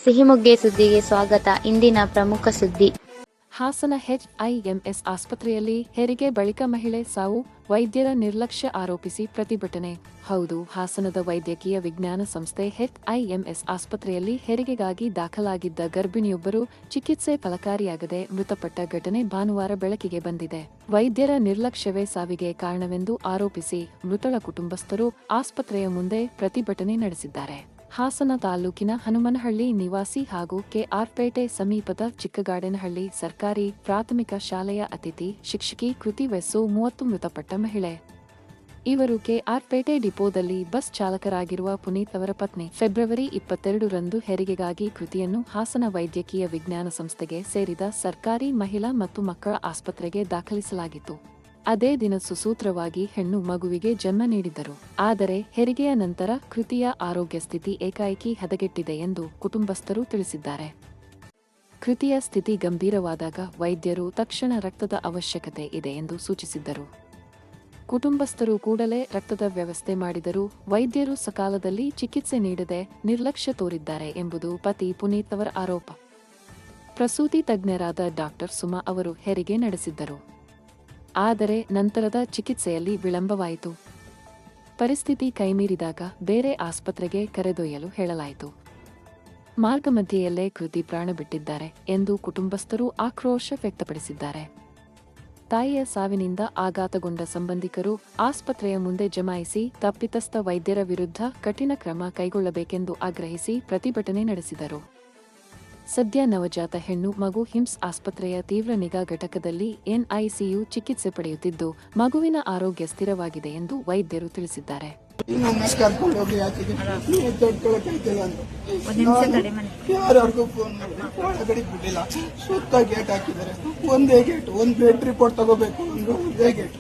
ಸಿಹಿಮೊಗ್ಗೆ ಸುದ್ದಿಗೆ ಸ್ವಾಗತ. ಇಂದಿನ ಪ್ರಮುಖ ಸುದ್ದಿ. ಹಾಸನ HIMS ಆಸ್ಪತ್ರೆಯಲ್ಲಿ ಹೆರಿಗೆ ಬಳಿಕ ಮಹಿಳೆ ಸಾವು, ವೈದ್ಯರ ನಿರ್ಲಕ್ಷ್ಯ ಆರೋಪಿಸಿ ಪ್ರತಿಭಟನೆ. ಹೌದು, ಹಾಸನದ ವೈದ್ಯಕೀಯ ವಿಜ್ಞಾನ ಸಂಸ್ಥೆ HIMS ಆಸ್ಪತ್ರೆಯಲ್ಲಿ ಹೆರಿಗೆಗಾಗಿ ದಾಖಲಾಗಿದ್ದ ಗರ್ಭಿಣಿಯೊಬ್ಬರು ಚಿಕಿತ್ಸೆ ಫಲಕಾರಿಯಾಗದೆ ಮೃತಪಟ್ಟ ಘಟನೆ ಭಾನುವಾರ ಬೆಳಕಿಗೆ ಬಂದಿದೆ. ವೈದ್ಯರ ನಿರ್ಲಕ್ಷ್ಯವೇ ಸಾವಿಗೆ ಕಾರಣವೆಂದು ಆರೋಪಿಸಿ ಮೃತಳ ಕುಟುಂಬಸ್ಥರು ಆಸ್ಪತ್ರೆಯ ಮುಂದೆ ಪ್ರತಿಭಟನೆ ನಡೆಸಿದ್ದಾರೆ. ಹಾಸನ ತಾಲೂಕಿನ ಹನುಮನಹಳ್ಳಿ ನಿವಾಸಿ ಹಾಗೂ KR ಪೇಟೆ ಸಮೀಪದ ಚಿಕ್ಕಗಾಡೇನಹಳ್ಳಿ ಸರ್ಕಾರಿ ಪ್ರಾಥಮಿಕ ಶಾಲೆಯ ಅತಿಥಿ ಶಿಕ್ಷಕಿ ಕೃತಿ ವಯಸ್ಸು 30 ಮೃತಪಟ್ಟ ಮಹಿಳೆ. ಇವರು KR ಪೇಟೆ ಡಿಪೋದಲ್ಲಿ ಬಸ್ ಚಾಲಕರಾಗಿರುವ ಪುನೀತ್ ಅವರ ಪತ್ನಿ. ಫೆಬ್ರವರಿ 22ರಂದು ಹೆರಿಗೆಗಾಗಿ ಕೃತಿಯನ್ನು ಹಾಸನ ವೈದ್ಯಕೀಯ ವಿಜ್ಞಾನ ಸಂಸ್ಥೆಗೆ ಸೇರಿದ ಸರ್ಕಾರಿ ಮಹಿಳಾ ಮತ್ತು ಮಕ್ಕಳ ಆಸ್ಪತ್ರೆಗೆ ದಾಖಲಿಸಲಾಗಿತ್ತು. ಅದೇ ದಿನ ಸುಸೂತ್ರವಾಗಿ ಹೆಣ್ಣು ಮಗುವಿಗೆ ಜನ್ಮ ನೀಡಿದ್ದರು. ಆದರೆ ಹೆರಿಗೆಯ ನಂತರ ಕೃತಿಯ ಆರೋಗ್ಯ ಸ್ಥಿತಿ ಏಕಾಏಕಿ ಹದಗೆಟ್ಟಿದೆ ಎಂದು ಕುಟುಂಬಸ್ಥರು ತಿಳಿಸಿದ್ದಾರೆ. ಕೃತಿಯ ಸ್ಥಿತಿ ಗಂಭೀರವಾದಾಗ ವೈದ್ಯರು ತಕ್ಷಣ ರಕ್ತದ ಅವಶ್ಯಕತೆ ಇದೆ ಎಂದು ಸೂಚಿಸಿದ್ದರು. ಕುಟುಂಬಸ್ಥರು ಕೂಡಲೇ ರಕ್ತದ ವ್ಯವಸ್ಥೆ ಮಾಡಿದರೂ ವೈದ್ಯರು ಸಕಾಲದಲ್ಲಿ ಚಿಕಿತ್ಸೆ ನೀಡದೆ ನಿರ್ಲಕ್ಷ್ಯ ತೋರಿದ್ದಾರೆ ಎಂಬುದು ಪತಿ ಪುನೀತ್ ಅವರ ಆರೋಪ. ಪ್ರಸೂತಿ ತಜ್ಞರಾದ ಡಾಕ್ಟರ್ ಸುಮಾ ಅವರು ಹೆರಿಗೆ ನಡೆಸಿದ್ದರು. ಆದರೆ ನಂತರದ ಚಿಕಿತ್ಸೆಯಲ್ಲಿ ವಿಳಂಬವಾಯಿತು. ಪರಿಸ್ಥಿತಿ ಕೈಮೀರಿದಾಗ ಬೇರೆ ಆಸ್ಪತ್ರೆಗೆ ಕರೆದೊಯ್ಯಲು ಹೇಳಲಾಯಿತು. ಮಾರ್ಗಮಧ್ಯೆಯಲ್ಲೇ ಕೃತಿ ಪ್ರಾಣ ಬಿಟ್ಟಿದ್ದಾರೆ ಎಂದು ಕುಟುಂಬಸ್ಥರು ಆಕ್ರೋಶ ವ್ಯಕ್ತಪಡಿಸಿದ್ದಾರೆ. ತಾಯಿಯ ಸಾವಿನಿಂದ ಆಘಾತಗೊಂಡ ಸಂಬಂಧಿಕರು ಆಸ್ಪತ್ರೆಯ ಮುಂದೆ ಜಮಾಯಿಸಿ ತಪ್ಪಿತಸ್ಥ ವೈದ್ಯರ ವಿರುದ್ಧ ಕಠಿಣ ಕ್ರಮ ಕೈಗೊಳ್ಳಬೇಕೆಂದು ಆಗ್ರಹಿಸಿ ಪ್ರತಿಭಟನೆ ನಡೆಸಿದರು. ಸದ್ಯ ನವಜಾತ ಹೆಣ್ಣು ಮಗು ಹಿಮ್ಸ್ ಆಸ್ಪತ್ರೆಯ ತೀವ್ರ ನಿಗಾ ಘಟಕದಲ್ಲಿ NICU ಚಿಕಿತ್ಸೆ ಪಡೆಯುತ್ತಿದ್ದು ಮಗುವಿನ ಆರೋಗ್ಯ ಸ್ಥಿರವಾಗಿದೆ ಎಂದು ವೈದ್ಯರು ತಿಳಿಸಿದ್ದಾರೆ. ಯಾರಿಗೂ ಫೋನ್ ಒಳಗಡೆ ಬಿಟ್ಟಿಲ್ಲ. ಸುತ್ತ ಗೇಟ್ ಹಾಕಿದ್ದಾರೆ. ಒಂದೇ ಗೇಟ್, ಒಂದು ಬ್ಲಡ್ ರಿಪೋರ್ಟ್ ತಗೋಬೇಕು ಅಂದ್ರೆ ಒಂದೇ ಗೇಟ್.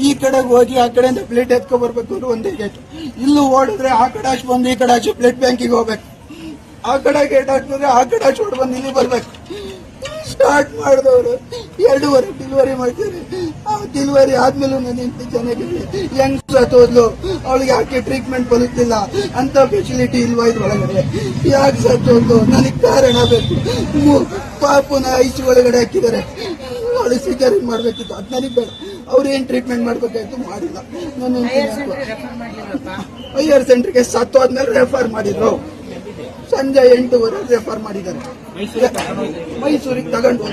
ಈ ಕಡೆಗೆ ಹೋಗಿ ಆ ಕಡೆಯಿಂದ ಬ್ಲಡ್ ಎತ್ಕೊ ಬರ್ಬೇಕು ಅಂದ್ರೆ ಒಂದೇ ಗೇಟ್. ಇಲ್ಲೂ ಓಡಿದ್ರೆ ಆ ಕಡೆ ಅಷ್ಟು ಬಂದು ಈ ಕಡೆ ಅಷ್ಟು ಬ್ಲಡ್ ಬ್ಯಾಂಕಿಗೆ ಹೋಗ್ಬೇಕು. ಆ ಕಡೆ ಗೇಟ್ ಹಾಕಿದ್ರೆ ಆ ಕಡೆ ಅಷ್ಟು ಬಂದು ಇಲ್ಲಿ ಬರ್ಬೇಕು. ಸ್ಟಾರ್ಟ್ ಮಾಡಿದವರು 2 ಡೆಲಿವರಿ ಮಾಡ್ತಾರೆ. ಆ ಡೆಲಿವರಿ ಆದ್ಮೇಲೂ ನನ್ನ ಹೆಂಡತಿ ಚೆನ್ನಾಗಿದೆ. ಹೆಂಗ್ ಸತ್ತೋದ್ಲು, ಅವಳಿಗೆ ಯಾಕೆ ಟ್ರೀಟ್ಮೆಂಟ್ ಬರುತ್ತಿಲ್ಲ ಅಂತ ಫೆಸಿಲಿಟಿ ಇಲ್ವಾ ಇದ್ರೊಳಗಡೆ? ಯಾಕೆ ಸತ್ತೋದ್ಲು ನನಗೆ ಕಾರಣ ಬೇಕು. ಪಾಪುನ ಐಸಿ ಒಳಗಡೆ ಹಾಕಿದ್ದಾರೆ. ಅವಳಿಗೆ ಸಿಜರಿನ್ ಮಾಡ್ಬೇಕಿತ್ತು, ಅದು ನನಗೆ ಬೇಡ. ಅವ್ರು ಏನ್ ಟ್ರೀಟ್ಮೆಂಟ್ ಮಾಡ್ಬೇಕಾಯ್ತು ಮಾಡಿಲ್ಲ. ನನ್ನ ಹೈಯರ್ ಸೆಂಟರ್ಗೆ ಸತ್ತೋದ್ಮೇಲೆ ರೆಫರ್ ಮಾಡಿದ್ರು. ಸಂಜೆ 8:15 ರೆಫರ್ ಮಾಡಿದ್ದಾರೆ. ಮೈಸೂರಿಗೆ ತಗೊಂಡು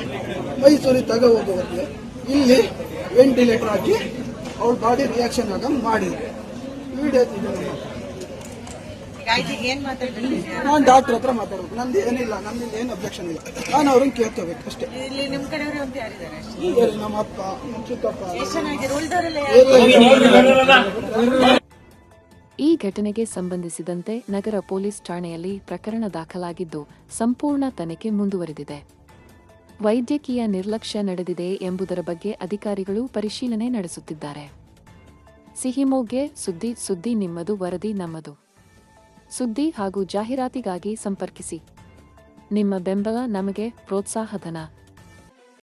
ಹೋಗುವಲ್ಲಿ ಇಲ್ಲಿ ವೆಂಟಿಲೇಟರ್ ಹಾಕಿ ಅವ್ರ ಬಾಡಿ ರಿಯಾಕ್ಷನ್ ಆಗ ಮಾಡಿದ್ರು. ವಿಡಿಯೋ ನಾನು ಡಾಕ್ಟರ್ ಹತ್ರ ಮಾತಾಡ್ಬೇಕು. ನಂದು ಏನಿಲ್ಲ, ನಮ್ದು ಏನು ಅಬ್ಜೆಕ್ಷನ್ ಇಲ್ಲ. ನಾನು ಅವ್ರನ್ನ ಕೇಳ್ಕೋಬೇಕು ಅಷ್ಟೇ. ನಮ್ಮ ಅಪ್ಪ, ನಮ್ಮ ಚಿಕ್ಕಪ್ಪ. ಈ ಘಟನೆಗೆ ಸಂಬಂಧಿಸಿದಂತೆ ನಗರ ಪೊಲೀಸ್ ಠಾಣೆಯಲ್ಲಿ ಪ್ರಕರಣ ದಾಖಲಾಗಿದ್ದು ಸಂಪೂರ್ಣ ತನಿಖೆ ಮುಂದುವರೆದಿದೆ. ವೈದ್ಯಕೀಯ ನಿರ್ಲಕ್ಷ್ಯ ನಡೆದಿದೆ ಎಂಬುದರ ಬಗ್ಗೆ ಅಧಿಕಾರಿಗಳು ಪರಿಶೀಲನೆ ನಡೆಸುತ್ತಿದ್ದಾರೆ. ಸಿಹಿಮೊಗ್ಗೆ ಸುದ್ದಿ ನಿಮ್ಮದು, ವರದಿ ನಮ್ಮದು. ಸುದ್ದಿ ಹಾಗೂ ಜಾಹೀರಾತಿಗಾಗಿ ಸಂಪರ್ಕಿಸಿ. ನಿಮ್ಮ ಬೆಂಬಲ ನಮಗೆ ಪ್ರೋತ್ಸಾಹಧನ.